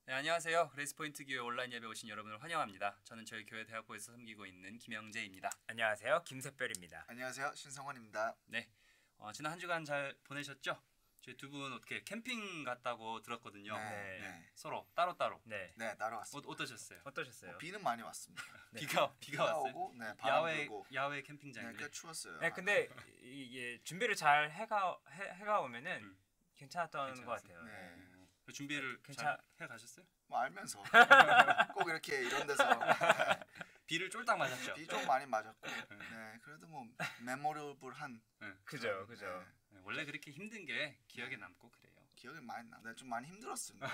네, 안녕하세요. 그레이스포인트 교회 온라인 예배 오신 여러분을 환영합니다. 저는 저희 교회 대학부에서 섬기고 있는 김영재입니다. 안녕하세요. 김세별입니다. 안녕하세요. 신성원입니다. 네, 지난 한 주간 잘 보내셨죠? 저희 두 분 어떻게 캠핑 갔다고 들었거든요. 네. 서로 따로따로. 네. 네, 날아왔습니다. 어떠셨어요? 어떠셨어요? 비는 많이 왔습니다. 네. 비가 왔어요? 오고, 네, 바람 야외 불고. 야외 네, 캠핑장인데. 꽤 추웠어요. 네, 근데 이게 준비를 잘 해가 오면은 괜찮았던 것 같아요. 네. 그 준비를 괜찮- 잘 해 가셨어요? 뭐 알면서 꼭 이렇게 이런 데서 비를 쫄딱 맞았죠. 비 좀 많이 맞았고, 네, 그래도 뭐 메모러블한 그죠. 네, 원래 그렇게 힘든 게 기억에 남고 그래요. 기억이 많이 나. 네, 좀 많이 힘들었습니다.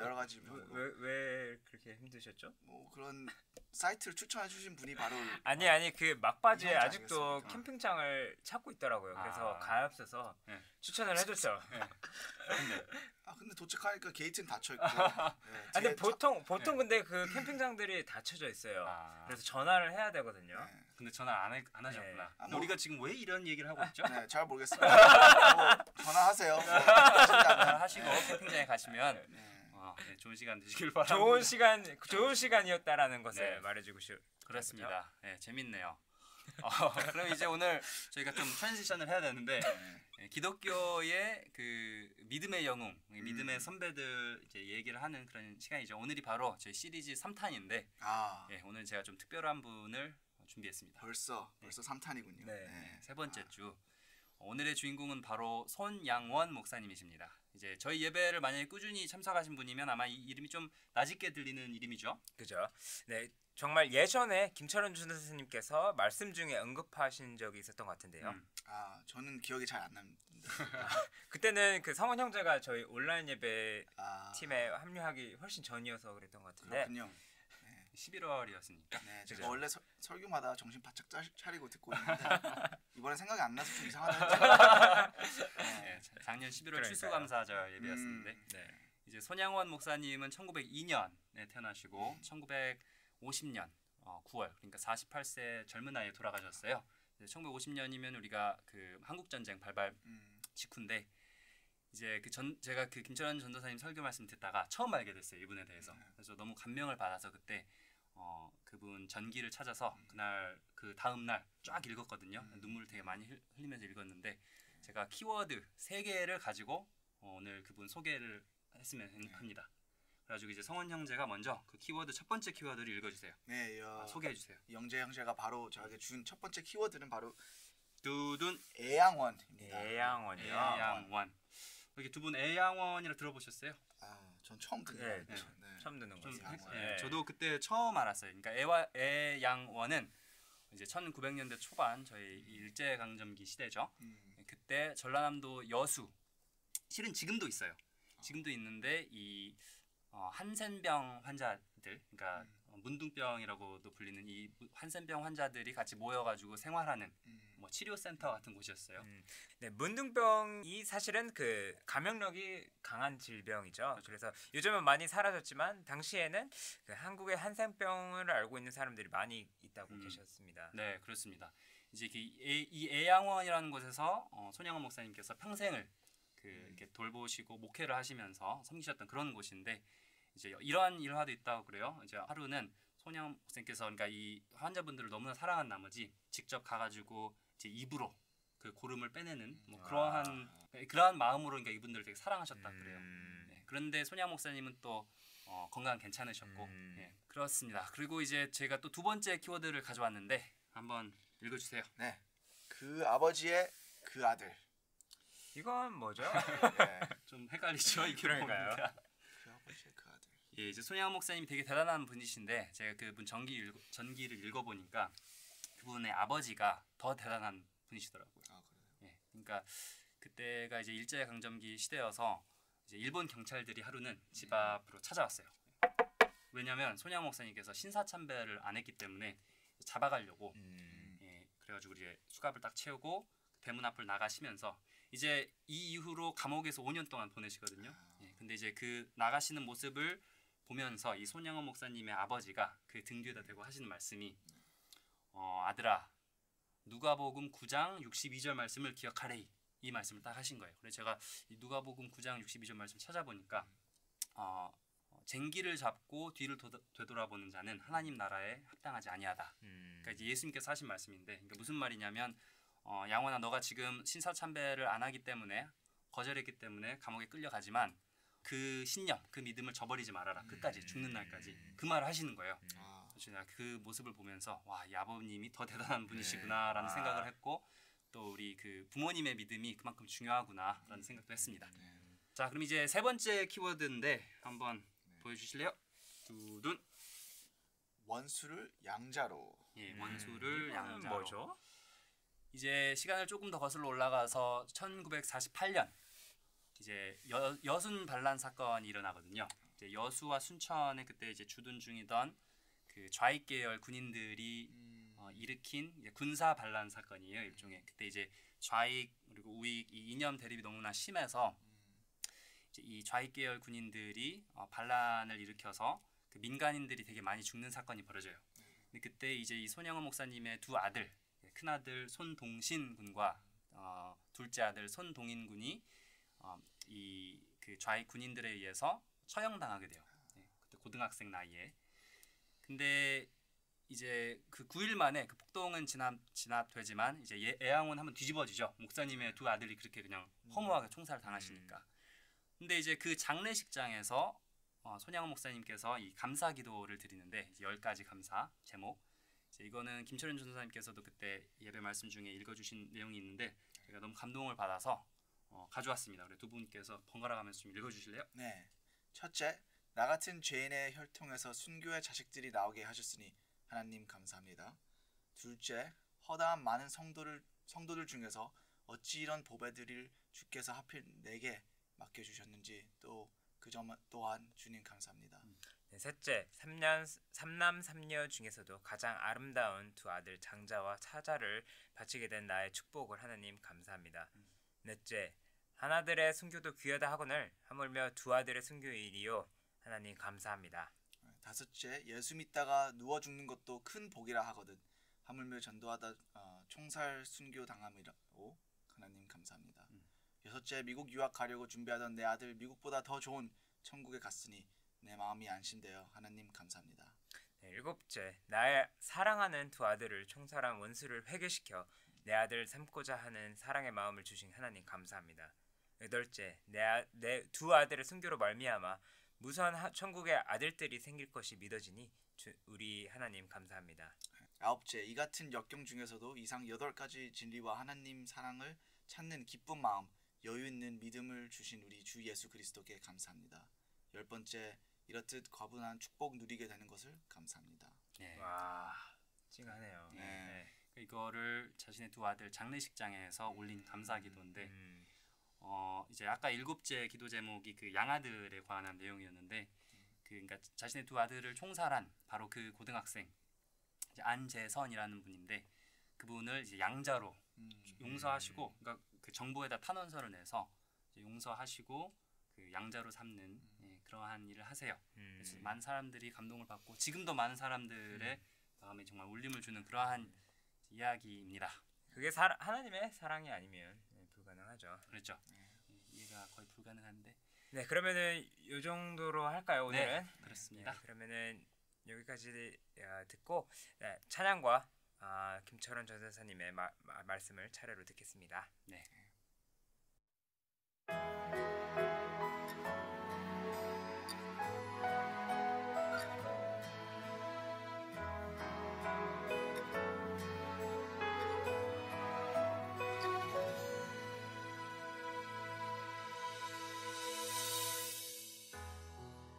여러 가지 면으로. 왜 그렇게 힘드셨죠? 뭐 그런 사이트를 추천해 주신 분이 바로 아니 그 막바지에 이상하지 아직도 않겠습니까? 캠핑장을 찾고 있더라고요. 그래서 아. 가엾어서 네. 추천을 해줬죠. 근데 도착하니까 게이트는 닫혀 있고. 네, 근데 제 보통 근데 그 캠핑장들이 닫혀져 있어요. 아. 그래서 전화를 해야 되거든요. 네. 근데 전화 안 하셨구나. 네. 아, 뭐- 우리가 지금 왜 이런 얘기를 하고 있죠? 네, 잘 모르겠습니다. 뭐, 전화하세요. 뭐, 하시고 캠핑장에 가시면 네. 네, 좋은 시간 되시길 바랍니다. 좋은 시간이었다라는 것을 네. 말해주고 싶. 그렇습니다. 네, 재밌네요. 그럼 이제 오늘 저희가 좀 트랜지션을 해야 되는데 기독교의 그 믿음의 영웅, 믿음의 선배들 이제 얘기를 하는 그런 시간이죠. 오늘이 바로 저희 시리즈 3탄인데 아, 오늘 제가 좀 특별한 분을 준비했습니다. 벌써 3탄이군요. 네. 세 번째 주. 오늘의 주인공은 바로 손양원 목사님이십니다. 이제 저희 예배를 만약에 꾸준히 참석하신 분이면 아마 이 이름이 좀 낯익게 들리는 이름이죠. 그죠. 네, 정말 예전에 김철원 전도사님께서 말씀 중에 언급하신 적이 있었던 것 같은데요. 아, 저는 기억이 잘 안 납니다. 그때는 그 성원 형제가 저희 온라인 예배 아, 팀에 합류하기 훨씬 전이어서 그랬던 것 같은데. 그렇군요. 11월이었으니까. 네, 제가 그죠. 원래 설교마다 정신 바짝 차리고 듣고 있는데 이번에 생각이 안 나서 좀 이상하다. 네, 작년 11월 그러니까요. 추수감사절 예배였었는데 네. 이제 손양원 목사님은 1902년에 태어나시고 1950년 9월 그러니까 48세 젊은 나이에 돌아가셨어요. 1950년이면 우리가 그 한국 전쟁 발발 직후인데 이제 제가 그 김철원 전도사님 설교 말씀 듣다가 처음 알게 됐어요, 이분에 대해서. 그래서 너무 감명을 받아서 그때 그분 전기를 찾아서 그날 그 다음 날 쫙 읽었거든요. 눈물을 되게 많이 흘리면서 읽었는데 제가 키워드 3개를 가지고 오늘 그분 소개를 했으면 합니다. 그래가지고 이제 성원 형제가 먼저 그 키워드 첫 번째 키워드를 읽어주세요. 네, 소개해 주세요. 영재 형제가 바로 저에게 준 첫 번째 키워드는 바로 두둔 애양원입니다. 애양원이요. 애양원. 여기 두 분 애양원이라 들어보셨어요? 아, 전 처음 듣는 네, 거예요. 네. 처음 듣는 좀 거죠. 애양원. 네, 저도 그때 처음 알았어요. 그러니까 애양원은 이제 1900년대 초반 저희 일제강점기 시대죠. 그때 전라남도 여수 실은 지금도 있어요. 지금도 있는데 이 한센병 환자들, 그러니까 문둥병이라고도 불리는 이 한센병 환자들이 같이 모여가지고 생활하는 뭐 치료센터 같은 곳이었어요. 네, 문둥병이 사실은 그 감염력이 강한 질병이죠. 그래서 요즘은 많이 사라졌지만 당시에는 그 한국의 한센병을 알고 있는 사람들이 많이 있다고 계셨습니다. 네, 그렇습니다. 이제 이 애양원이라는 곳에서 손양원 목사님께서 평생을 이렇게 돌보시고 목회를 하시면서 섬기셨던 그런 곳인데 이제 이러한 일화도 있다고 그래요. 이제 하루는 손양원 목사님께서 그러니까 이 환자분들을 너무나 사랑한 나머지 직접 가가지고 이제 입으로 그 고름을 빼내는 뭐 그러한 마음으로 그러니까 이분들을 되게 사랑하셨다 그래요. 네, 그런데 손양원 목사님은 또 건강 괜찮으셨고 그렇습니다. 그리고 이제 제가 또 두 번째 키워드를 가져왔는데 한번 읽어주세요. 네, 그 아버지의 그 아들. 이건 뭐죠? 네, 좀 헷갈리죠 이게 그러니까요. 보니까. 그 아버지의 그 아들. 예, 이제 손양원 목사님이 되게 대단한 분이신데 제가 그분 전기를 읽어보니까 그분의 아버지가 더 대단한 분이시더라고요. 아, 그래요. 예, 그러니까 그때가 이제 일제 강점기 시대여서 이제 일본 경찰들이 하루는 집 앞으로 찾아왔어요. 왜냐하면 손양원 목사님께서 신사참배를 안 했기 때문에 잡아가려고 그래가지고 이제 수갑을 딱 채우고 대문 앞을 나가시면서 이제 이 이후로 감옥에서 5년 동안 보내시거든요. 근데 이제 그 나가시는 모습을 보면서 이 손양원 목사님의 아버지가 그 등 뒤에다 대고 하시는 말씀이 아들아 누가복음 9장 62절 말씀을 기억하래 이 말씀을 딱 하신 거예요. 그래서 제가 이 누가복음 9장 62절 말씀 찾아보니까 쟁기를 잡고 뒤를 되돌아보는 자는 하나님 나라에 합당하지 아니하다. 그러니까 이제 예수님께서 하신 말씀인데, 그러니까 무슨 말이냐면 양원아, 너가 지금 신사참배를 안 하기 때문에, 거절했기 때문에 감옥에 끌려가지만 그 신념, 그 믿음을 저버리지 말아라. 끝까지, 죽는 날까지. 그 말을 하시는 거예요. 그래서 내가 그 모습을 보면서 와, 이 아버님이 더 대단한 분이시구나라는 생각을 했고, 또 우리 그 부모님의 믿음이 그만큼 중요하구나라는 생각도 했습니다. 자, 그럼 이제 세 번째 키워드인데 한번 보여주실래요? 두둔. 원수를 양자로. 예, 원수를 이거는 양자로. 뭐죠? 이제 시간을 조금 더 거슬러 올라가서 1948년 이제 여순 반란 사건이 일어나거든요. 이제 여수와 순천에 그때 이제 주둔 중이던 그 좌익 계열 군인들이 일으킨 이제 군사 반란 사건이에요. 일종의 그때 이제 좌익 그리고 우익 이 이념 대립이 너무나 심해서 이제 이 좌익 계열 군인들이 반란을 일으켜서 그 민간인들이 되게 많이 죽는 사건이 벌어져요. 근데 그때 이제 이 손영은 목사님의 두 아들, 큰 아들 손동신 군과 둘째 아들 손동인 군이 이 그 좌익 군인들에 의해서 처형당하게 돼요. 그때 고등학생 나이에. 근데 이제 그 9일 만에 그 폭동은 진압되지만 이제 애양은 한번 뒤집어지죠. 목사님의 두 아들이 그렇게 그냥 허무하게 총살을 당하시니까. 근데 이제 그 장례식장에서 손양원 목사님께서 이 감사 기도를 드리는데 10가지 감사 제목. 이제 이거는 김철현 전도사님께서도 그때 예배 말씀 중에 읽어주신 내용이 있는데 제가 너무 감동을 받아서 가져왔습니다. 그래서 두 분께서 번갈아 가면서 좀 읽어주실래요? 네. 첫째, 나 같은 죄인의 혈통에서 순교의 자식들이 나오게 하셨으니 하나님 감사합니다. 둘째, 허다한 많은 성도들 중에서 어찌 이런 보배들을 주께서 하필 내게 맡겨주셨는지 또 그 점 또한 주님 감사합니다. 네, 셋째, 삼남 삼녀 중에서도 가장 아름다운 두 아들 장자와 차자를 바치게 된 나의 축복을 하나님 감사합니다. 넷째, 하나들의 순교도 귀하다 하거늘 하물며 두 아들의 순교일이요 하나님 감사합니다. 다섯째, 예수 믿다가 누워 죽는 것도 큰 복이라 하거든 하물며 전도하다 총살 순교 당함이라고 하나님 감사합니다. 여섯째, 미국 유학 가려고 준비하던 내 아들 미국보다 더 좋은 천국에 갔으니 내 마음이 안심되어 하나님 감사합니다. 네, 일곱째, 나의 사랑하는 두 아들을 총살한 원수를 회개시켜 내 아들 삼고자 하는 사랑의 마음을 주신 하나님 감사합니다. 여덟째, 내 두 아들의 순교로 말미암아 무서운 천국의 아들들이 생길 것이 믿어지니 우리 하나님 감사합니다. 아홉째, 이 같은 역경 중에서도 이상 8가지 진리와 하나님 사랑을 찾는 기쁜 마음, 여유 있는 믿음을 주신 우리 주 예수 그리스도께 감사합니다. 10번째, 이렇듯 과분한 축복 누리게 되는 것을 감사합니다. 네. 와, 찡하네요. 네. 이거를 자신의 두 아들 장례식장에서 올린 감사 기도인데 이제 아까 7째 기도 제목이 그 양아들에 관한 내용이었는데 그러니까 자신의 두 아들을 총살한 바로 그 고등학생 이제 안재선이라는 분인데 그분을 이제 양자로 용서하시고 그러니까 그 정부에다 탄원서를 내서 이제 용서하시고 그 양자로 삼는 그러한 일을 하세요. 그래서 많은 사람들이 감동을 받고 지금도 많은 사람들의 마음에 정말 울림을 주는 그러한 이야기입니다. 그게 하나님의 사랑이 아니면 불가능하죠. 그렇죠. 이해가 거의 불가능한데. 네, 그러면은 이 정도로 할까요 오늘은? 네, 그렇습니다. 네, 그러면은 여기까지 듣고 찬양과 김철원 전도사님의 말씀을 차례로 듣겠습니다. 네.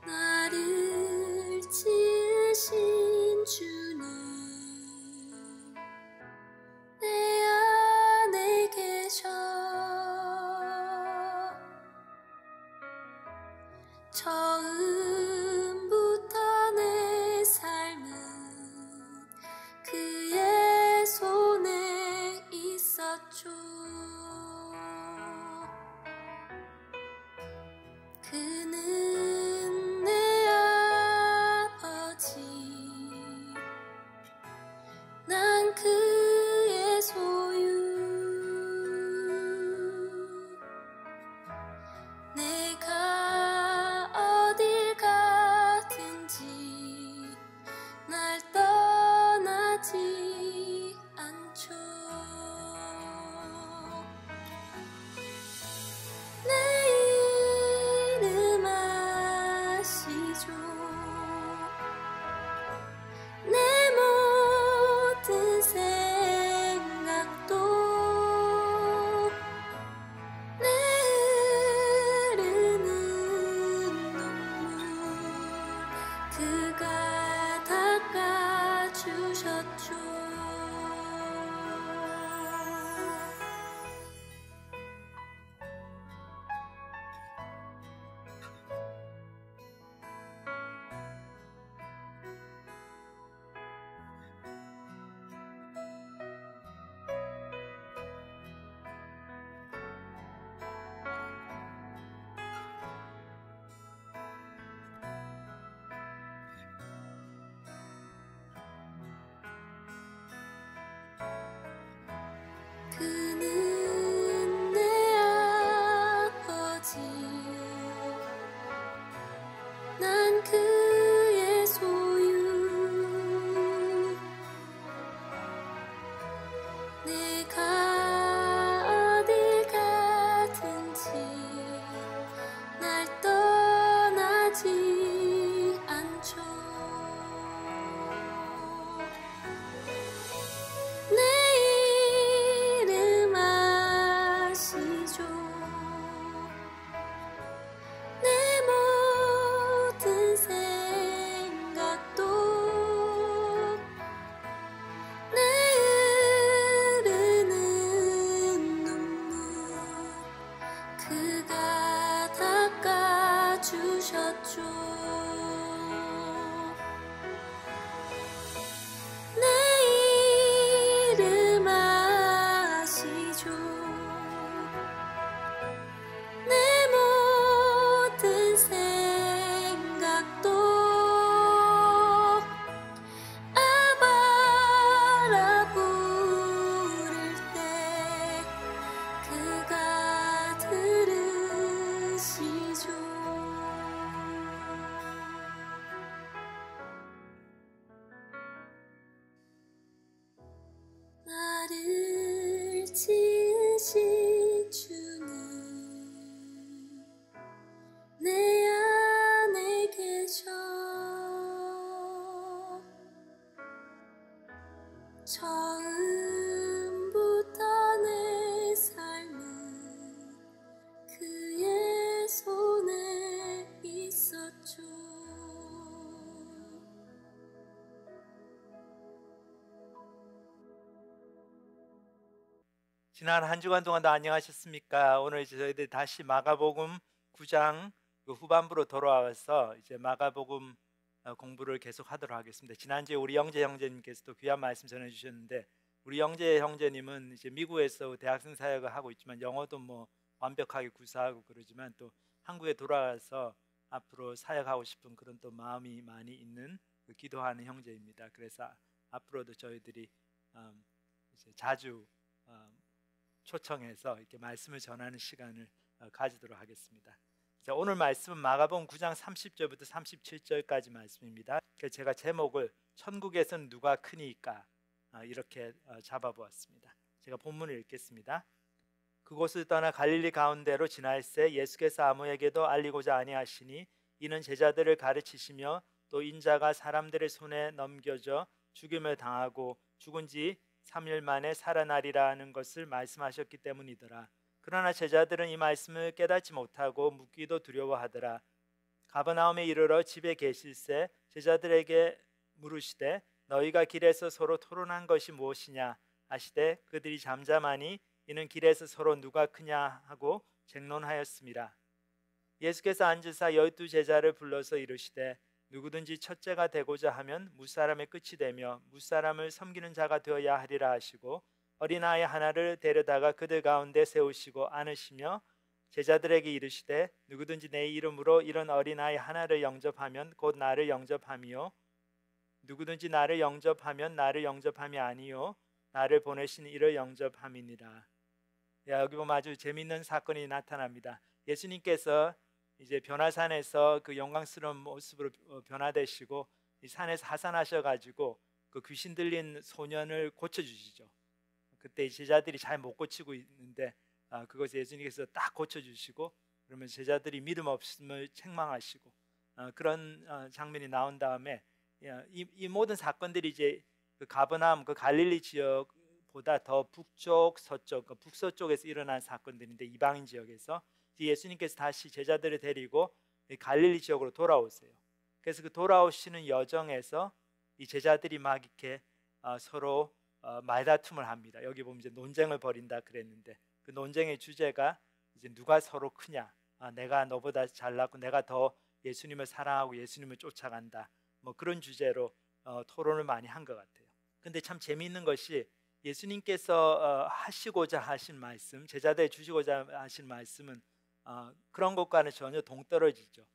나를 지으신 주님 내 안에 계셔 난 그의 소유 내가 어딜 가든지 날 떠나지 않죠. 내 이름 아시죠. 내 모든 생각도 내 흐르는 눈물 그가 닦아주셨죠. 내 이름 아시죠. 내 모든 생각도 아바라 부를 때 그가 들으시죠. 나를 지으신 주님 내 안에 계셔 처음부터 내 삶은 그의 손에 있었죠. 지난 한 주간 동안도 안녕하셨습니까? 오늘 이제 저희들 다시 마가복음 9장 그 후반부로 돌아와서 이제 마가복음 공부를 계속 하도록 하겠습니다. 지난주에 우리 영재 형제님께서도 귀한 말씀 전해주셨는데 우리 영재 형제님은 이제 미국에서 대학생 사역을 하고 있지만 영어도 뭐 완벽하게 구사하고 그러지만 또 한국에 돌아와서 앞으로 사역하고 싶은 그런 또 마음이 많이 있는 그 기도하는 형제입니다. 그래서 앞으로도 저희들이 이제 자주 초청해서 이렇게 말씀을 전하는 시간을 가지도록 하겠습니다. 자, 오늘 말씀은 마가복음 9장 30절부터 37절까지 말씀입니다. 제가 제목을 천국에선 누가 크니까 이렇게 잡아보았습니다. 제가 본문을 읽겠습니다. 그곳을 떠나 갈릴리 가운데로 지날새 예수께서 아무에게도 알리고자 아니하시니 이는 제자들을 가르치시며 또 인자가 사람들의 손에 넘겨져 죽임을 당하고 죽은 지 3일 만에 살아나리라는 것을 말씀하셨기 때문이더라. 그러나 제자들은 이 말씀을 깨닫지 못하고 묻기도 두려워하더라. 가버나움에 이르러 집에 계실새 제자들에게 물으시되 너희가 길에서 서로 토론한 것이 무엇이냐 하시되 그들이 잠잠하니 이는 길에서 서로 누가 크냐 하고 쟁론하였습니다. 예수께서 앉으사 12 제자를 불러서 이르시되 누구든지 첫째가 되고자 하면 무사람의 끝이 되며 무사람을 섬기는 자가 되어야 하리라 하시고 어린아이 하나를 데려다가 그들 가운데 세우시고 안으시며 제자들에게 이르시되 누구든지 내 이름으로 이런 어린아이 하나를 영접하면 곧 나를 영접함이요 누구든지 나를 영접하면 나를 영접함이 아니요 나를 보내신 이를 영접함이니라. 여기 보면 아주 재미있는 사건이 나타납니다. 예수님께서 이제 변화산에서 그 영광스러운 모습으로 변화되시고 이 산에서 하산하셔가지고 그 귀신 들린 소년을 고쳐주시죠. 그때 제자들이 잘 못 고치고 있는데 그것을 예수님께서 딱 고쳐주시고 그러면 제자들이 믿음 없음을 책망하시고 그런 장면이 나온 다음에 이 모든 사건들이 이제 그 가버나움 그 갈릴리 지역보다 더 북쪽 서쪽 그 북서쪽에서 일어난 사건들인데 이방인 지역에서 예수님께서 다시 제자들을 데리고 갈릴리 지역으로 돌아오세요. 그래서 그 돌아오시는 여정에서 이 제자들이 막 이렇게 서로 말다툼을 합니다. 여기 보면 이제 논쟁을 벌인다 그랬는데 그 논쟁의 주제가 이제 누가 서로 크냐, 내가 너보다 잘났고 내가 더 예수님을 사랑하고 예수님을 쫓아간다. 뭐 그런 주제로 토론을 많이 한 것 같아요. 근데 참 재미있는 것이 예수님께서 하시고자 하신 말씀, 제자들에 주시고자 하신 말씀은 그런 것과는 전혀 동떨어지죠.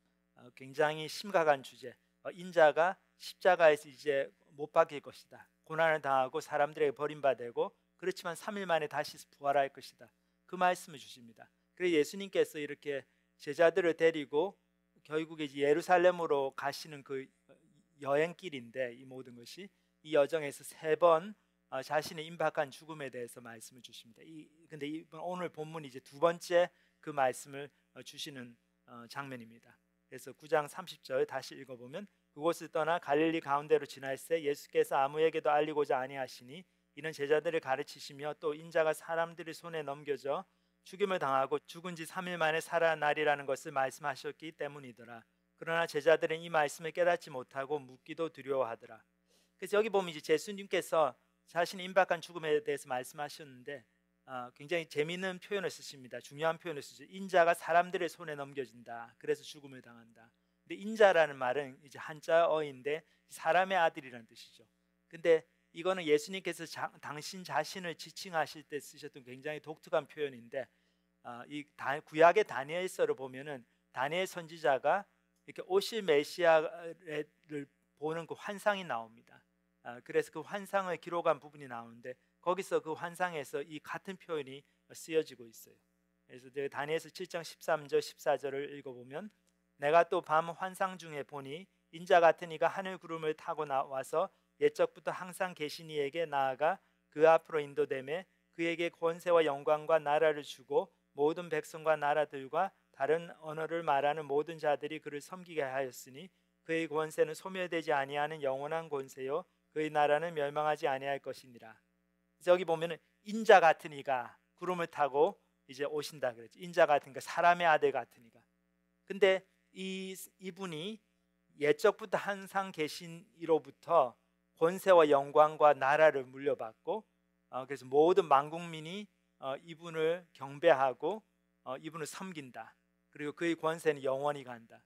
굉장히 심각한 주제. 인자가 십자가에서 이제 못 박힐 것이다. 고난을 당하고 사람들에게 버림받고 그렇지만 3일 만에 다시 부활할 것이다. 그 말씀을 주십니다. 그래서 예수님께서 이렇게 제자들을 데리고 결국에 이제 예루살렘으로 가시는 그 여행길인데 이 모든 것이 이 여정에서 3번 자신의 임박한 죽음에 대해서 말씀을 주십니다. 근데 이번 오늘 본문이 이제 2번째 그 말씀을 주시는 장면입니다. 그래서 9장 30절 다시 읽어보면 그곳을 떠나 갈릴리 가운데로 지날새 예수께서 아무에게도 알리고자 아니하시니 이는 제자들을 가르치시며 또 인자가 사람들의 손에 넘겨져 죽임을 당하고 죽은 지 3일 만에 살아나리라는 것을 말씀하셨기 때문이더라. 그러나 제자들은 이 말씀을 깨닫지 못하고 묻기도 두려워하더라. 그래서 여기 보면 이제 예수님께서 자신의 임박한 죽음에 대해서 말씀하셨는데 굉장히 재미있는 표현을 쓰십니다. 중요한 표현을 쓰죠. 인자가 사람들의 손에 넘겨진다. 그래서 죽음을 당한다. 근데 인자라는 말은 이제 한자어인데 사람의 아들이라는 뜻이죠. 근데 이거는 예수님께서 당신 자신을 지칭하실 때 쓰셨던 굉장히 독특한 표현인데 이 구약의 다니엘서를 보면은 다니엘 선지자가 이렇게 오실 메시아를 보는 그 환상이 나옵니다. 그래서 그 환상을 기록한 부분이 나오는데 거기서 그 환상에서 이 같은 표현이 쓰여지고 있어요. 그래서 다니엘서 7장 13절 14절을 읽어보면 내가 또 밤 환상 중에 보니 인자 같은 이가 하늘 구름을 타고 나와서 옛적부터 항상 계신 이에게 나아가 그 앞으로 인도되매 그에게 권세와 영광과 나라를 주고 모든 백성과 나라들과 다른 언어를 말하는 모든 자들이 그를 섬기게 하였으니 그의 권세는 소멸되지 아니하는 영원한 권세요 그의 나라는 멸망하지 아니할 것이니라. 그래서 여기 보면은 인자 같은 이가 구름을 타고 이제 오신다 그랬죠. 인자 같은 그 사람의 아들 같은 이가. 근데 이분이 옛적부터 항상 계신 이로부터 권세와 영광과 나라를 물려받고 그래서 모든 만국민이 이분을 경배하고 이분을 섬긴다. 그리고 그의 권세는 영원히 간다.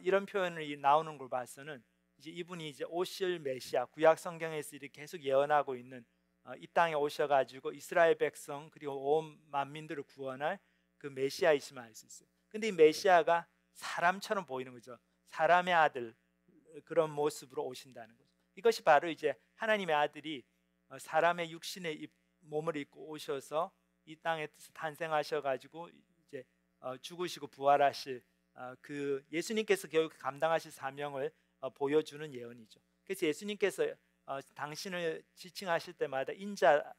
이런 표현이 나오는 걸 봐서는 이제 이분이 이제 오실 메시아 구약 성경에서 이렇게 계속 예언하고 있는 이 땅에 오셔가지고 이스라엘 백성 그리고 온 만민들을 구원할 그 메시아이심을 알 수 있어요. 근데 이 메시아가 사람처럼 보이는 거죠. 사람의 아들 그런 모습으로 오신다는 거죠. 이것이 바로 이제 하나님의 아들이 사람의 육신의 몸을 입고 오셔서 이 땅에 탄생하셔가지고 이제 죽으시고 부활하실 그 예수님께서 결국 감당하실 사명을 보여주는 예언이죠. 그래서 예수님께서 당신을 지칭하실 때마다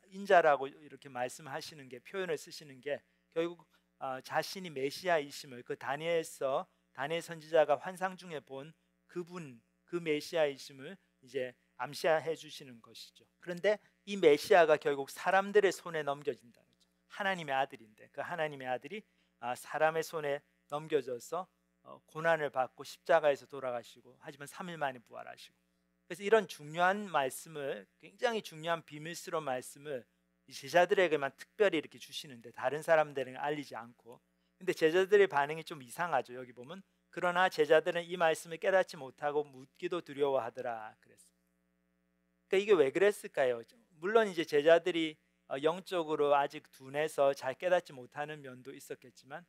인자라고 이렇게 말씀하시는 게 표현을 쓰시는 게 결국 자신이 메시아이심을 그 다니엘 선지자가 환상 중에 본 그분 그 메시아이심을 이제 암시해 주시는 것이죠. 그런데 이 메시아가 결국 사람들의 손에 넘겨진다는 거죠. 하나님의 아들인데 그 하나님의 아들이 사람의 손에 넘겨져서 고난을 받고 십자가에서 돌아가시고 하지만 3일 만에 부활하시고 그래서 이런 중요한 말씀을 굉장히 중요한 비밀스러운 말씀을 제자들에게만 특별히 이렇게 주시는데 다른 사람들에게 알리지 않고 근데 제자들의 반응이 좀 이상하죠. 여기 보면 그러나 제자들은 이 말씀을 깨닫지 못하고 묻기도 두려워하더라 그랬어요. 그러니까 이게 왜 그랬을까요? 물론 이제 제자들이 영적으로 아직 둔해서 잘 깨닫지 못하는 면도 있었겠지만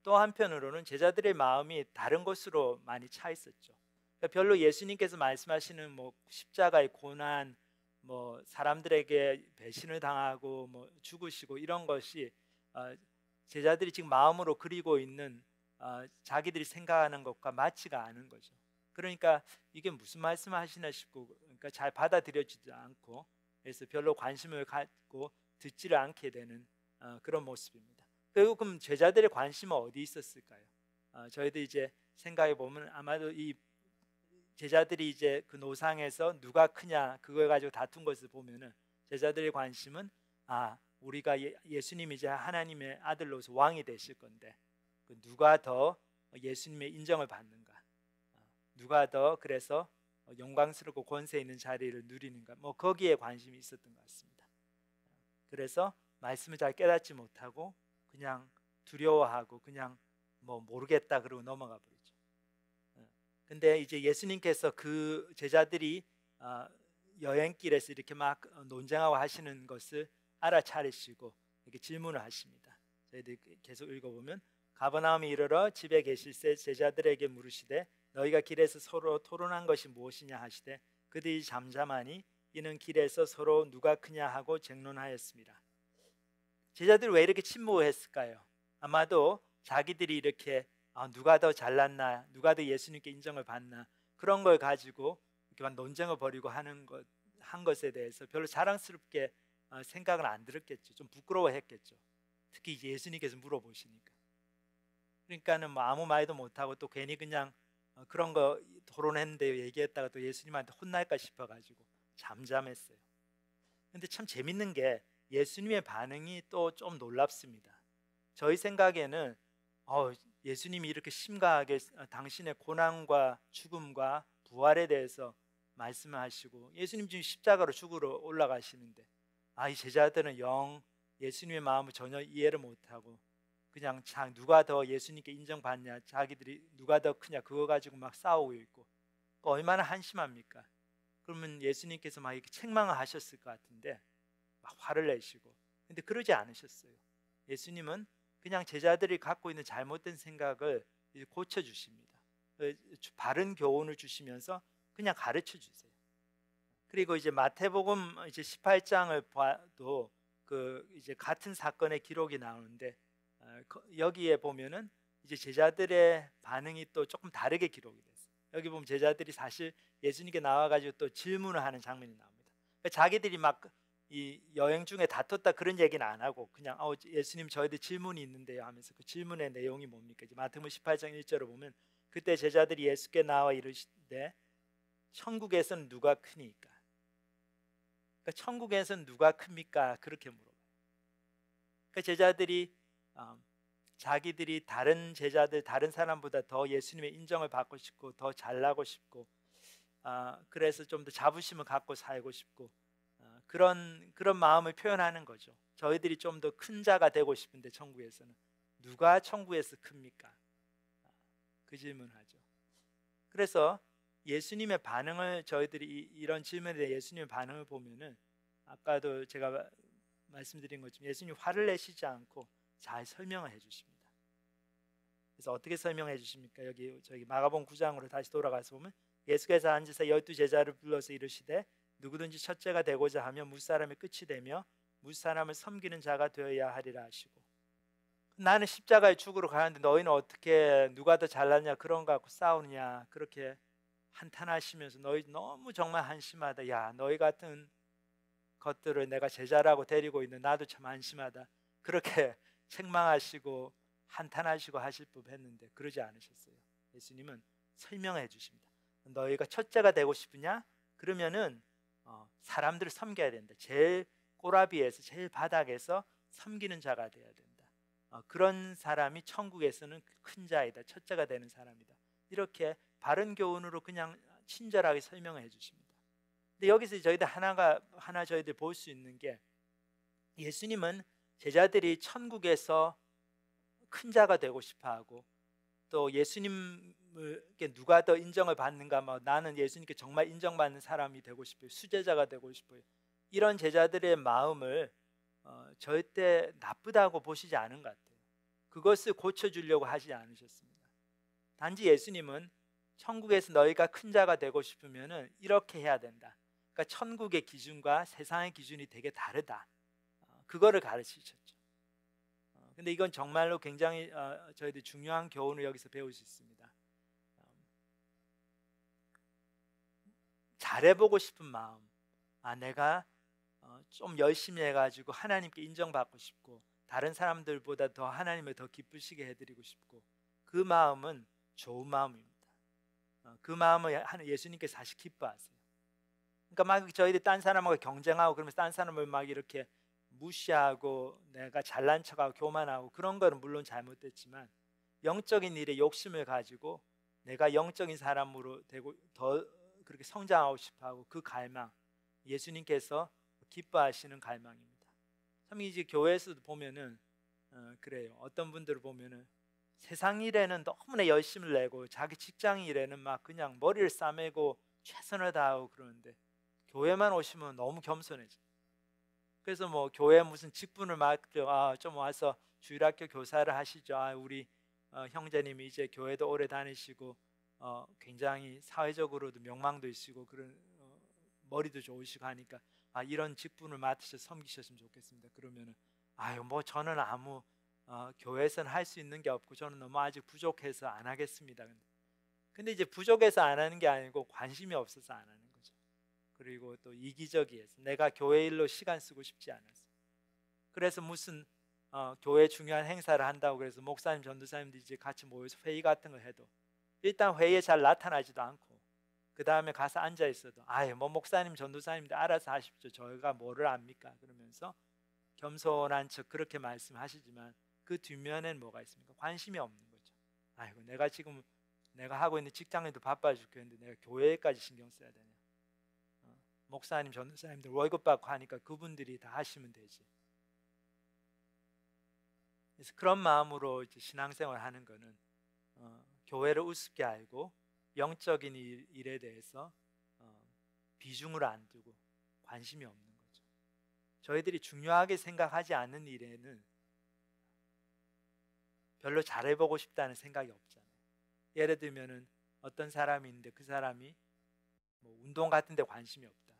또 한편으로는 제자들의 마음이 다른 것으로 많이 차 있었죠. 그러니까 별로 예수님께서 말씀하시는 뭐 십자가의 고난, 뭐 사람들에게 배신을 당하고 뭐 죽으시고 이런 것이 제자들이 지금 마음으로 그리고 있는 자기들이 생각하는 것과 맞지가 않은 거죠. 그러니까 이게 무슨 말씀하시나 싶고 그러니까 잘 받아들여지지 않고 그래서 별로 관심을 갖고 듣지를 않게 되는 그런 모습입니다. 결국 그럼 제자들의 관심은 어디 있었을까요? 저희도 이제 생각해 보면 아마도 이 제자들이 이제 그 노상에서 누가 크냐 그걸 가지고 다툰 것을 보면은 제자들의 관심은 우리가 예수님이 이제 하나님의 아들로서 왕이 되실 건데 누가 더 예수님의 인정을 받는가, 누가 더 그래서 영광스럽고 권세 있는 자리를 누리는가, 뭐 거기에 관심이 있었던 것 같습니다. 그래서 말씀을 잘 깨닫지 못하고 그냥 두려워하고 그냥 뭐 모르겠다 그러고 넘어가 버리죠. 근데 이제 예수님께서 그 제자들이 여행길에서 이렇게 막 논쟁하고 하시는 것을 알아차리시고 이렇게 질문을 하십니다. 저희들 계속 읽어보면 가버나움에 이르러 집에 계실새 제자들에게 물으시되 너희가 길에서 서로 토론한 것이 무엇이냐 하시되 그들이 잠잠하니 이는 길에서 서로 누가 크냐 하고 쟁론하였습니다. 제자들이 왜 이렇게 침묵했을까요? 아마도 자기들이 이렇게 누가 더 잘났나, 누가 더 예수님께 인정을 받나, 그런 걸 가지고 이렇게 논쟁을 벌이고 한 것에 대해서 별로 자랑스럽게 생각을 안 들었겠죠. 좀 부끄러워했겠죠. 특히 예수님께서 물어보시니까. 그러니까는 뭐 아무 말도 못하고 또 괜히 그냥 그런 거 토론했는데 얘기했다가 또 예수님한테 혼날까 싶어가지고 잠잠했어요. 근데 참 재밌는 게 예수님의 반응이 또 좀 놀랍습니다. 저희 생각에는 예수님이 이렇게 심각하게 당신의 고난과 죽음과 부활에 대해서 말씀하시고 예수님 지금 십자가로 죽으러 올라가시는데 이 제자들은 영 예수님의 마음을 전혀 이해를 못하고 그냥 누가 더 예수님께 인정받냐, 자기들이 누가 더 크냐, 그거 가지고 막 싸우고 있고 얼마나 한심합니까? 그러면 예수님께서 막 이렇게 책망을 하셨을 것 같은데 막 화를 내시고, 근데 그러지 않으셨어요. 예수님은 그냥 제자들이 갖고 있는 잘못된 생각을 고쳐주십니다. 바른 교훈을 주시면서 그냥 가르쳐 주세요. 그리고 이제 마태복음 이제 18장을 봐도 이제 같은 사건의 기록이 나오는데 여기에 보면은 이제 제자들의 반응이 또 조금 다르게 기록이 됐어요. 여기 보면 제자들이 사실 예수님께 나와가지고 또 질문을 하는 장면이 나옵니다. 그러니까 자기들이 막 이 여행 중에 다퉜다 그런 얘기는 안 하고 그냥 예수님 저희들 질문이 있는데요 하면서 그 질문의 내용이 뭡니까? 이제 마태복음 18장 1절을 보면 그때 제자들이 예수께 나와 이르시되 천국에서는 누가 크니까? 그러니까 천국에서는 누가 큽니까? 그렇게 물어봐요. 그러니까 제자들이 자기들이 다른 제자들, 다른 사람보다 더 예수님의 인정을 받고 싶고 더 잘나고 싶고 그래서 좀 더 자부심을 갖고 살고 싶고 그런 마음을 표현하는 거죠. 저희들이 좀 더 큰 자가 되고 싶은데 천국에서는 누가 천국에서 큽니까? 그 질문하죠. 그래서 예수님의 반응을 저희들이 이런 질문에 대해 예수님의 반응을 보면은 아까도 제가 말씀드린 것처럼 예수님 화를 내시지 않고 잘 설명을 해주십니다. 그래서 어떻게 설명해 주십니까? 여기 저희 마가복음 9장으로 다시 돌아가서 보면 예수께서 앉으사 12제자를 불러서 이르시되 누구든지 첫째가 되고자 하면 무사람의 끝이 되며 무사람을 섬기는 자가 되어야 하리라 하시고, 나는 십자가에 죽으러 가는데 너희는 어떻게 누가 더 잘났냐 그런 거 갖고 싸우느냐 그렇게 한탄하시면서 너희 너무 정말 한심하다. 야, 너희 같은 것들을 내가 제자라고 데리고 있는 나도 참 한심하다. 그렇게 책망하시고 한탄하시고 하실 법했는데 그러지 않으셨어요. 예수님은 설명해 주십니다. 너희가 첫째가 되고 싶으냐? 그러면은 사람들을 섬겨야 된다. 제일 꼬라비에서 제일 바닥에서 섬기는 자가 되어야 된다. 그런 사람이 천국에서는 큰 자이다. 첫째가 되는 사람이다. 이렇게 바른 교훈으로 그냥 친절하게 설명해 주십니다. 근데 여기서 저희들 하나 저희들 볼 수 있는 게 예수님은 제자들이 천국에서 큰 자가 되고 싶어하고 또 예수님을 누가 더 인정을 받는가, 나는 예수님께 정말 인정받는 사람이 되고 싶어요. 수제자가 되고 싶어요. 이런 제자들의 마음을 절대 나쁘다고 보시지 않은 것 같아요. 그것을 고쳐주려고 하지 않으셨습니다. 단지 예수님은 천국에서 너희가 큰 자가 되고 싶으면 이렇게 해야 된다. 그러니까 천국의 기준과 세상의 기준이 되게 다르다. 그거를 가르치셨죠. 근데 이건 정말로 굉장히 저희들 중요한 교훈을 여기서 배울 수 있습니다. 잘해보고 싶은 마음, 내가 좀 열심히 해가지고 하나님께 인정받고 싶고 다른 사람들보다 더 하나님을 더 기쁘시게 해드리고 싶고, 그 마음은 좋은 마음입니다. 그 마음을 예수님께서 사실 기뻐하세요. 그러니까 막 저희들이 딴 사람하고 경쟁하고 그러면서 딴 사람을 막 이렇게 무시하고 내가 잘난 척하고 교만하고 그런 거는 물론 잘못됐지만 영적인 일에 욕심을 가지고 내가 영적인 사람으로 되고 더 그렇게 성장하고 싶어하고 그 갈망, 예수님께서 기뻐하시는 갈망입니다. 참 이제 교회에서도 보면은 그래요. 어떤 분들을 보면은 세상 일에는 너무나 열심을 내고 자기 직장 일에는 막 그냥 머리를 싸매고 최선을 다하고 그러는데 교회만 오시면 너무 겸손해져. 그래서 뭐 교회 무슨 직분을 맡겨 좀 와서 주일학교 교사를 하시죠. 우리 형제님이 이제 교회도 오래 다니시고 굉장히 사회적으로도 명망도 있으시고 그런 머리도 좋으시고 하니까 이런 직분을 맡으셔서 섬기셨으면 좋겠습니다. 그러면은 뭐 저는 아무 교회에서는 할 수 있는 게 없고 저는 너무 아직 부족해서 안 하겠습니다. 근데 이제 부족해서 안 하는 게 아니고 관심이 없어서 안 하는 거죠. 그리고 또 이기적이어서 내가 교회 일로 시간 쓰고 싶지 않아서. 그래서 무슨 교회 중요한 행사를 한다고 그래서 목사님, 전도사님들이 이제 같이 모여서 회의 같은 걸 해도 일단 회의에 잘 나타나지도 않고 그 다음에 가서 앉아 있어도 아예 뭐 목사님, 전도사님들 알아서 하십시오. 저희가 뭐를 압니까? 그러면서 겸손한 척 그렇게 말씀하시지만 그 뒷면에는 뭐가 있습니까? 관심이 없는 거죠. 아이고 내가 지금 내가 하고 있는 직장에도 바빠 죽겠는데 내가 교회까지 신경 써야 되냐? 목사님, 전도사님들 월급 받고 하니까 그분들이 다 하시면 되지. 그래서 그런 마음으로 이제 신앙생활 하는 거는 교회를 우습게 알고 영적인 일에 대해서 비중을 안 두고 관심이 없는 거죠. 저희들이 중요하게 생각하지 않는 일에는 별로 잘해보고 싶다는 생각이 없잖아요. 예를 들면은 어떤 사람이 있는데 그 사람이 뭐 운동 같은 데 관심이 없다.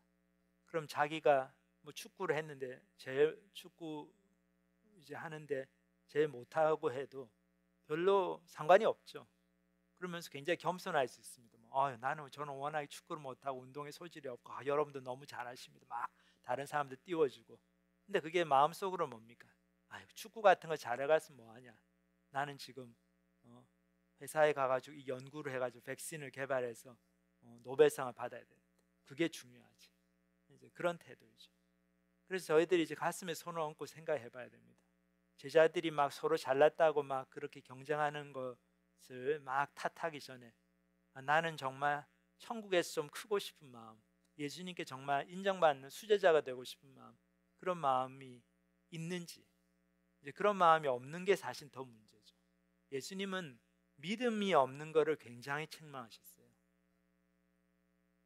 그럼 자기가 뭐 축구를 했는데 제일 축구 이제 하는데 제일 못하고 해도 별로 상관이 없죠. 그러면서 굉장히 겸손할 수 있습니다. 저는 워낙에 축구를 못하고 운동에 소질이 없고 여러분들 너무 잘하십니다. 막 다른 사람들 띄워주고. 근데 그게 마음속으로 뭡니까? 축구 같은 거 잘해가서 뭐하냐? 나는 지금 회사에 가가지고 이 연구를 해가지고 백신을 개발해서 노벨상을 받아야 되는데 그게 중요하지. 이제 그런 태도이죠. 그래서 저희들이 이제 가슴에 손을 얹고 생각해봐야 됩니다. 제자들이 막 서로 잘났다고 막 그렇게 경쟁하는 것을 막 탓하기 전에 나는 정말 천국에서 좀 크고 싶은 마음, 예수님께 정말 인정받는 수제자가 되고 싶은 마음, 그런 마음이 있는지, 이제 그런 마음이 없는 게 사실 더 문제죠. 예수님은 믿음이 없는 것을 굉장히 책망하셨어요.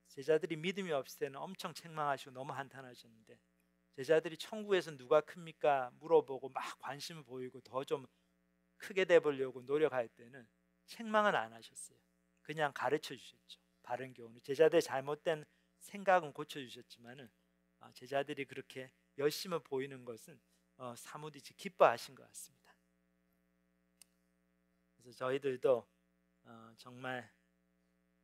제자들이 믿음이 없을 때는 엄청 책망하시고 너무 한탄하셨는데 제자들이 천국에서 누가 큽니까? 물어보고 막 관심을 보이고 더 좀 크게 돼보려고 노력할 때는 책망은 안 하셨어요. 그냥 가르쳐 주셨죠. 바른 교훈을. 제자들의 잘못된 생각은 고쳐주셨지만은 제자들이 그렇게 열심을 보이는 것은 사뭇 이제 기뻐하신 것 같습니다. 그래서 저희들도 정말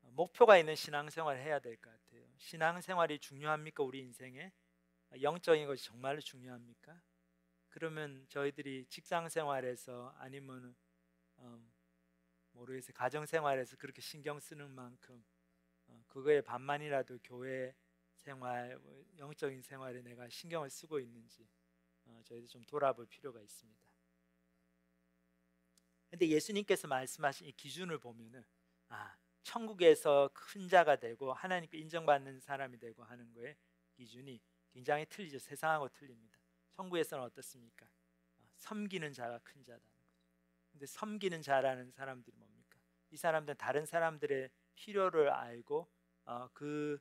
목표가 있는 신앙생활을 해야 될 것 같아요. 신앙생활이 중요합니까? 우리 인생에 영적인 것이 정말로 중요합니까? 그러면 저희들이 직장생활에서 아니면 모르겠어요. 가정생활에서 그렇게 신경 쓰는 만큼 그거에 반만이라도 교회 생활, 영적인 생활에 내가 신경을 쓰고 있는지 저희도 좀 돌아볼 필요가 있습니다. 근데 예수님께서 말씀하신 이 기준을 보면은 천국에서 큰 자가 되고 하나님께 인정받는 사람이 되고 하는 거에 기준이 굉장히 틀리죠. 세상하고 틀립니다. 천국에서는 어떻습니까? 섬기는 자가 큰 자다는 거죠. 근데 섬기는 자라는 사람들이 뭡니까? 이 사람들은 다른 사람들의 필요를 알고 그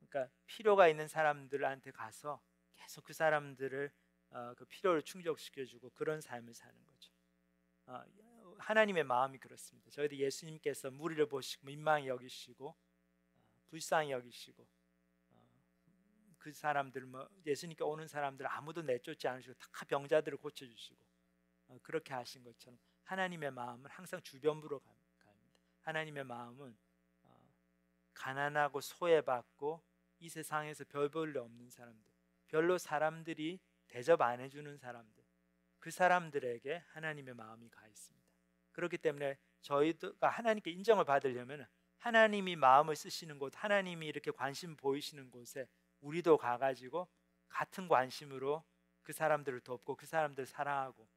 그러니까 필요가 있는 사람들한테 가서 계속 그 사람들을 그 필요를 충족시켜주고 그런 삶을 사는 거죠. 하나님의 마음이 그렇습니다. 저희도 예수님께서 무리를 보시고 민망히 여기시고 불쌍히 여기시고 그 사람들 예수님께 오는 사람들 아무도 내쫓지 않으시고 다 병자들을 고쳐주시고 그렇게 하신 것처럼 하나님의 마음은 항상 주변부로 갑니다. 하나님의 마음은 가난하고 소외받고 이 세상에서 별 볼 일 없는 사람들, 별로 사람들이 대접 안 해주는 사람들, 그 사람들에게 하나님의 마음이 가 있습니다. 그렇기 때문에 저희가 하나님께 인정을 받으려면 하나님이 마음을 쓰시는 곳, 하나님이 이렇게 관심 보이시는 곳에 우리도 가가지고 같은 관심으로 그 사람들을 돕고 그 사람들을 사랑하고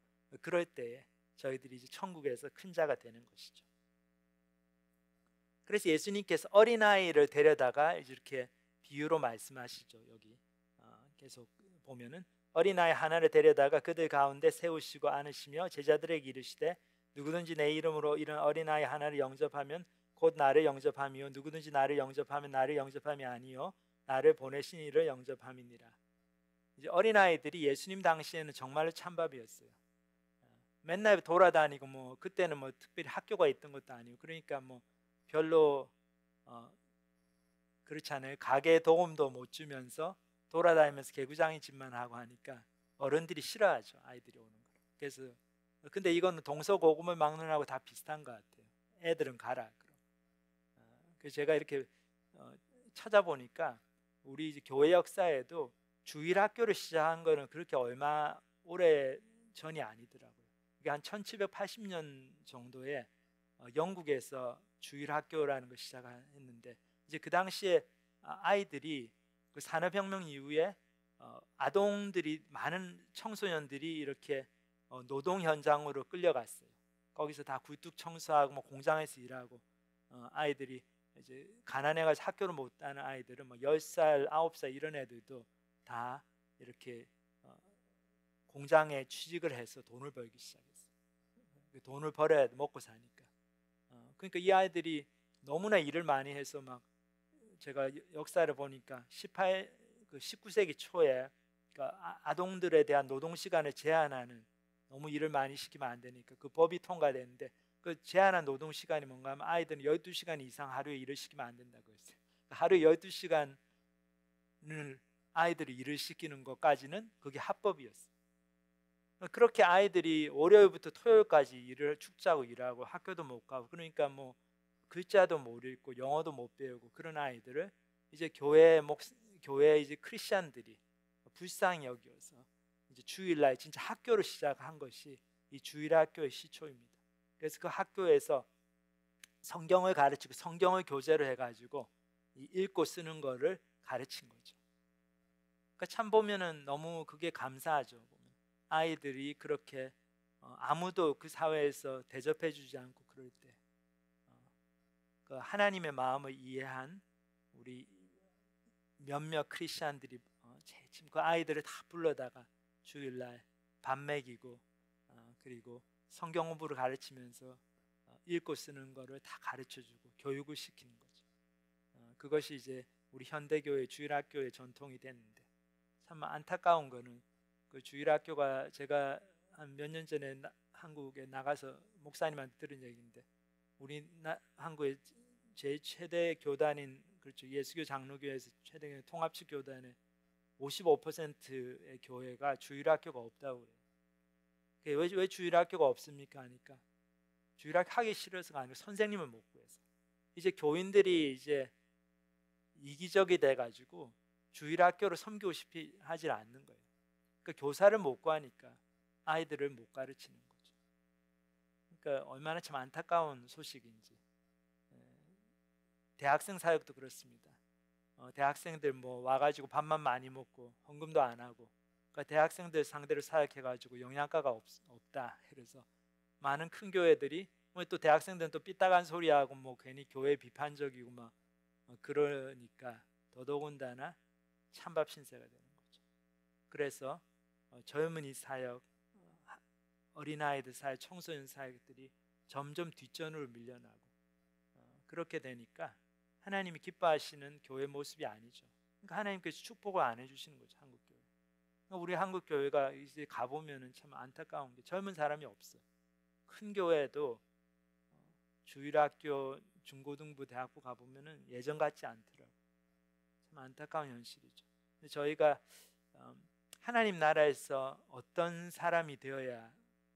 그럴 때에 저희들이 이제 천국에서 큰 자가 되는 것이죠. 그래서 예수님께서 어린아이를 데려다가 이렇게 비유로 말씀하시죠. 여기 계속 보면은 어린아이 하나를 데려다가 그들 가운데 세우시고 안으시며 제자들에게 이르시되 누구든지 내 이름으로 이런 어린아이 하나를 영접하면 곧 나를 영접하며 누구든지 나를 영접하면 나를 영접함이 아니요 나를 보내신 이를 영접함이니라. 이제 어린아이들이 예수님 당시에는 정말로 찬밥이었어요. 맨날 돌아다니고 뭐 그때는 뭐 특별히 학교가 있던 것도 아니고 그러니까 뭐 별로 그렇지 않아요. 가게 도움도 못 주면서 돌아다니면서 개구장이 짓만 하고 하니까 어른들이 싫어하죠. 아이들이 오는 걸. 그래서 근데 이거는 동서고금을 막는 하고 다 비슷한 것 같아요. 애들은 가라. 그럼. 그래서 제가 이렇게 찾아보니까 우리 이제 교회 역사에도 주일학교를 시작한 거는 그렇게 얼마 오래 전이 아니더라고요. 이게 한 1780년 정도에 영국에서 주일학교라는 걸 시작했는데 이제 그 당시에 아이들이 그 산업혁명 이후에 아동들이 많은 청소년들이 이렇게 노동 현장으로 끌려갔어요. 거기서 다 굴뚝 청소하고 뭐 공장에서 일하고 아이들이 이제 가난해가지고 학교를 못 가는 아이들은 뭐 10살, 9살 이런 애들도 다 이렇게 공장에 취직을 해서 돈을 벌기 시작했어요. 돈을 벌어야 먹고 사니까. 그러니까 이 아이들이 너무나 일을 많이 해서 막 제가 역사를 보니까 19세기 초에 그러니까 아동들에 대한 노동 시간을 제한하는 너무 일을 많이 시키면 안 되니까 그 법이 통과됐는데 그 제한한 노동 시간이 뭔가 하면 아이들은 12시간 이상 하루에 일을 시키면 안 된다고 했어요. 하루에 12시간을 아이들이 일을 시키는 것까지는 그게 합법이었어요. 그렇게 아이들이 월요일부터 토요일까지 일을 축자고 일하고 학교도 못 가고 그러니까 뭐 글자도 못 읽고 영어도 못 배우고 그런 아이들을 이제 교회 이제 크리스천들이 불쌍히 여겨서 이제 주일날 진짜 학교를 시작한 것이 이 주일학교의 시초입니다. 그래서 그 학교에서 성경을 가르치고 성경을 교재로 해가지고 이 읽고 쓰는 거를 가르친 거죠. 그러니까 참 보면은 너무 그게 감사하죠. 아이들이 그렇게 아무도 그 사회에서 대접해주지 않고 그럴 때 그 하나님의 마음을 이해한 우리 몇몇 크리스천들이 지금 그 아이들을 다 불러다가 주일날 밥 먹이고 그리고 성경 공부를 가르치면서 읽고 쓰는 거를 다 가르쳐주고 교육을 시키는 거죠. 그것이 이제 우리 현대교회 주일학교의 전통이 됐는데 참 안타까운 거는 그 주일학교가 제가 한 몇 년 전에 한국에 나가서 목사님한테 들은 얘기인데 우리 한국의 제일 최대 교단인 그렇죠 예수교 장로교회에서 최대 통합식 교단의 55%의 교회가 주일학교가 없다고 그래요. 왜 주일학교가 없습니까? 하니까 주일학교 하기 싫어서가 아니고 선생님을 못 구해서 이제 교인들이 이제 이기적이 돼가지고 주일학교를 섬기고 싶이 하질 않는 거예요. 그러니까 교사를 못 구하니까 아이들을 못 가르치는 거죠. 그러니까 얼마나 참 안타까운 소식인지. 대학생 사역도 그렇습니다. 대학생들 뭐 와가지고 밥만 많이 먹고 헌금도 안 하고 그러니까 대학생들 상대로 사역해가지고 영양가가 없다. 그래서 많은 큰 교회들이 또 대학생들은 또 삐딱한 소리하고 뭐 괜히 교회 비판적이고 막 그러니까 더더군다나 찬밥 신세가 되는 거죠. 그래서 젊은이 사역, 어린아이들 사역, 청소년 사역들이 점점 뒷전으로 밀려나고 그렇게 되니까 하나님이 기뻐하시는 교회 모습이 아니죠. 그러니까 하나님께서 축복을 안 해주시는 거죠. 한국교회. 우리 한국교회가 이제 가보면은 참 안타까운 게 젊은 사람이 없어요. 큰 교회도 주일학교, 중고등부, 대학부 가보면은 예전 같지 않더라고요. 참 안타까운 현실이죠. 근데 저희가 하나님 나라에서 어떤 사람이 되어야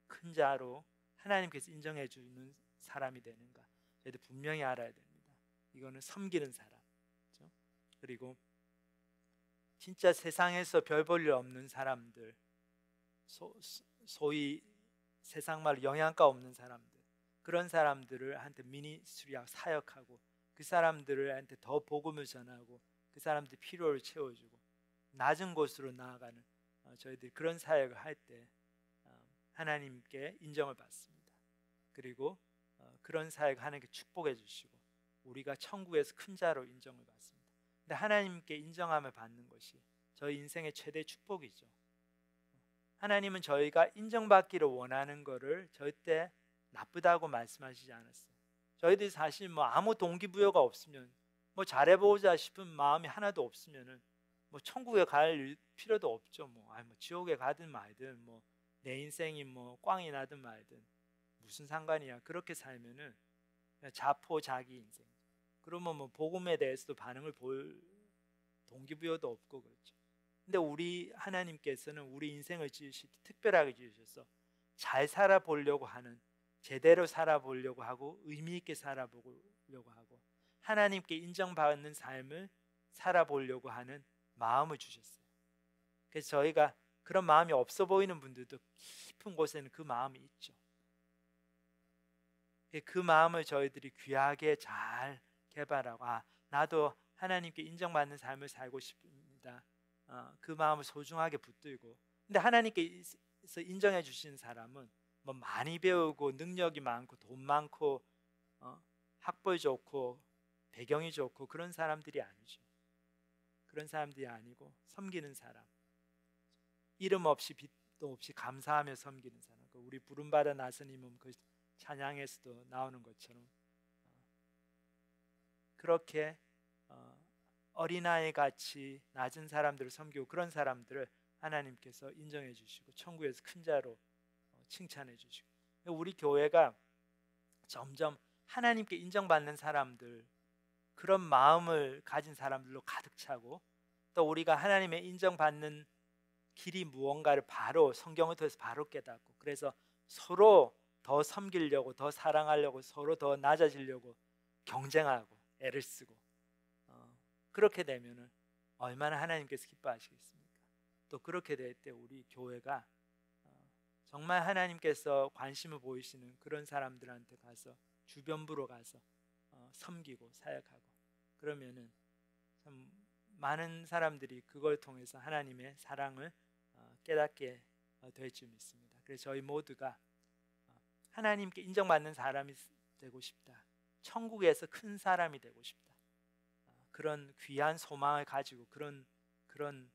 큰 자로 하나님께서 인정해 주는 사람이 되는가 저희들 분명히 알아야 됩니다. 이거는 섬기는 사람, 그렇죠? 그리고 진짜 세상에서 별 볼 일 없는 사람들, 소위 세상 말로 영양가 없는 사람들, 그런 사람들을 한테 미니스트리하고 사역하고 그 사람들을 한테 더 복음을 전하고 그 사람들 필요를 채워주고 낮은 곳으로 나아가는 저희들이 그런 사역을 할 때 하나님께 인정을 받습니다. 그리고 그런 사역 하나님께 축복해 주시고 우리가 천국에서 큰 자로 인정을 받습니다. 근데 하나님께 인정함을 받는 것이 저희 인생의 최대 축복이죠. 하나님은 저희가 인정받기를 원하는 것을 절대 나쁘다고 말씀하시지 않았어요. 저희들이 사실 뭐 아무 동기부여가 없으면 뭐 잘해보자 싶은 마음이 하나도 없으면은 뭐 천국에 갈 필요도 없죠. 뭐 지옥에 가든 말든 뭐 내 인생이 뭐 꽝이 나든 말든 무슨 상관이야. 그렇게 살면은 자포자기 인생. 그러면 뭐 복음에 대해서도 반응을 볼 동기부여도 없고 그렇죠. 근데 우리 하나님께서는 우리 인생을 지으실 때 특별하게 지으셔서 잘 살아보려고 하는, 제대로 살아보려고 하고 의미 있게 살아보려고 하고 하나님께 인정받는 삶을 살아보려고 하는 마음을 주셨어요. 그래서 저희가 그런 마음이 없어 보이는 분들도 깊은 곳에는 그 마음이 있죠. 그 마음을 저희들이 귀하게 잘 개발하고, 나도 하나님께 인정받는 삶을 살고 싶습니다. 그 마음을 소중하게 붙들고, 근데 하나님께서 인정해 주시는 사람은 뭐 많이 배우고 능력이 많고 돈 많고 학벌 좋고 배경이 좋고 그런 사람들이 아니죠. 그런 사람들이 아니고 섬기는 사람, 이름 없이 빛도 없이 감사하며 섬기는 사람. 우리 부름받아 나서님은 그 찬양에서도 나오는 것처럼 그렇게 어린아이 같이 낮은 사람들을 섬기고 그런 사람들을 하나님께서 인정해 주시고 천국에서 큰 자로 칭찬해 주시고, 우리 교회가 점점 하나님께 인정받는 사람들, 그런 마음을 가진 사람들로 가득 차고, 또 우리가 하나님의 인정받는 길이 무언가를 바로 성경을 통해서 바로 깨닫고, 그래서 서로 더 섬기려고, 더 사랑하려고, 서로 더 낮아지려고 경쟁하고 애를 쓰고, 그렇게 되면은 얼마나 하나님께서 기뻐하시겠습니까? 또 그렇게 될 때 우리 교회가 정말 하나님께서 관심을 보이시는 그런 사람들한테 가서 주변부로 가서 섬기고 사역하고, 그러면은 참 많은 사람들이 그걸 통해서 하나님의 사랑을 깨닫게 될 줄 믿습니다. 그래서 저희 모두가 하나님께 인정받는 사람이 되고 싶다, 천국에서 큰 사람이 되고 싶다, 그런 귀한 소망을 가지고, 그런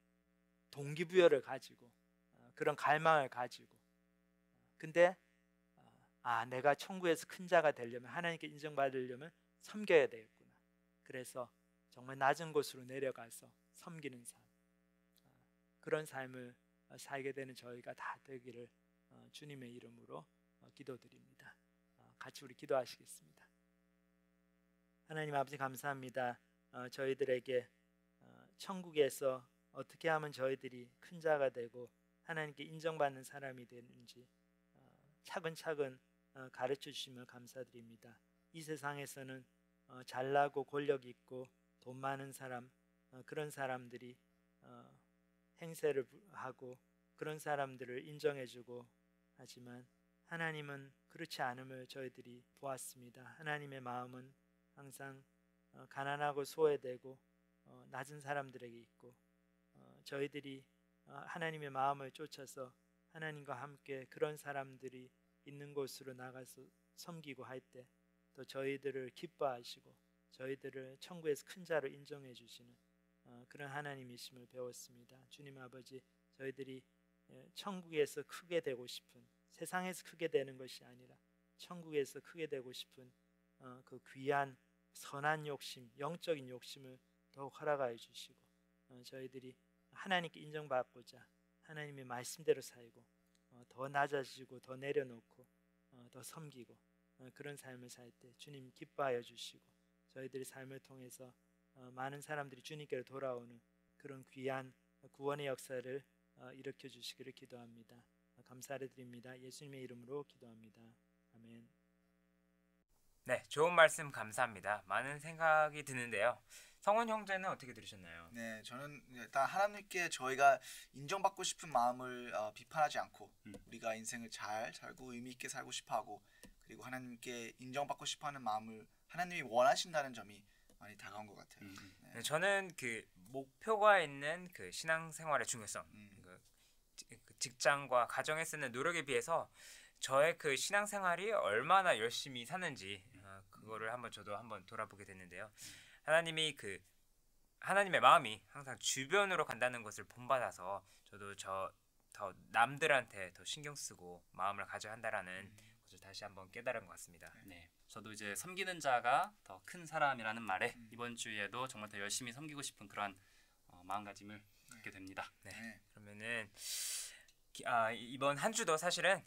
동기부여를 가지고, 그런 갈망을 가지고, 근데 내가 천국에서 큰 자가 되려면, 하나님께 인정받으려면 섬겨야 되겠구나. 그래서 정말 낮은 곳으로 내려가서 섬기는 삶, 그런 삶을 살게 되는 저희가 다 되기를 주님의 이름으로 기도드립니다. 같이 우리 기도하시겠습니다. 하나님 아버지 감사합니다. 저희들에게 천국에서 어떻게 하면 저희들이 큰 자가 되고 하나님께 인정받는 사람이 되는지 차근차근 가르쳐 주시면 감사드립니다. 이 세상에서는 잘나고 권력 있고 돈 많은 사람, 그런 사람들이 행세를 하고 그런 사람들을 인정해주고 하지만, 하나님은 그렇지 않음을 저희들이 보았습니다. 하나님의 마음은 항상 가난하고 소외되고 낮은 사람들에게 있고, 저희들이 하나님의 마음을 쫓아서 하나님과 함께 그런 사람들이 있는 곳으로 나가서 섬기고 할 때 또 저희들을 기뻐하시고 저희들을 천국에서 큰 자로 인정해 주시는 그런 하나님이심을 배웠습니다. 주님 아버지, 저희들이 천국에서 크게 되고 싶은, 세상에서 크게 되는 것이 아니라 천국에서 크게 되고 싶은 그 귀한 선한 욕심, 영적인 욕심을 더욱 허락하여 주시고, 저희들이 하나님께 인정받고자 하나님의 말씀대로 살고 더 낮아지고 더 내려놓고 더 섬기고 그런 삶을 살 때 주님 기뻐하여 주시고, 저희들의 삶을 통해서 많은 사람들이 주님께로 돌아오는 그런 귀한 구원의 역사를 일으켜 주시기를 기도합니다. 감사를 드립니다. 예수님의 이름으로 기도합니다. 아멘. 네, 좋은 말씀 감사합니다. 많은 생각이 드는데요. 성원 형제는 어떻게 들으셨나요? 네, 저는 일단 하나님께 저희가 인정받고 싶은 마음을 비판하지 않고 우리가 인생을 잘 살고 의미 있게 살고 싶어하고, 그리고 하나님께 인정받고 싶어하는 마음을 하나님이 원하신다는 점이 많이 다가온 것 같아요. 네, 저는 그 목표가 있는 그 신앙생활의 중요성, 그 직장과 가정에 쓰는 노력에 비해서 저의 그 신앙생활이 얼마나 열심히 사는지 그거를 저도 한번 돌아보게 됐는데요. 하나님이 하나님의 마음이 항상 주변으로 간다는 것을 본받아서 저도 더 남들한테 더 신경 쓰고 마음을 가져야 한다라는 것을 다시 한번 깨달은 것 같습니다. 네, 저도 이제 섬기는 자가 더 큰 사람이라는 말에 이번 주에도 정말 더 열심히 섬기고 싶은 그런 마음가짐을 갖게 됩니다. 네, 그러면은 이번 한 주도 사실은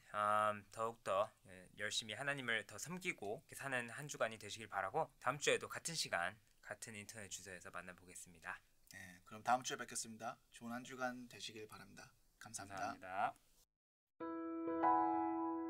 더욱더 열심히 하나님을 더 섬기고 사는 한 주간이 되시길 바라고, 다음 주에도 같은 시간 같은 인터넷 주소에서 만나보겠습니다. 네, 그럼 다음 주에 뵙겠습니다. 좋은 한 주간 되시길 바랍니다. 감사합니다. 감사합니다.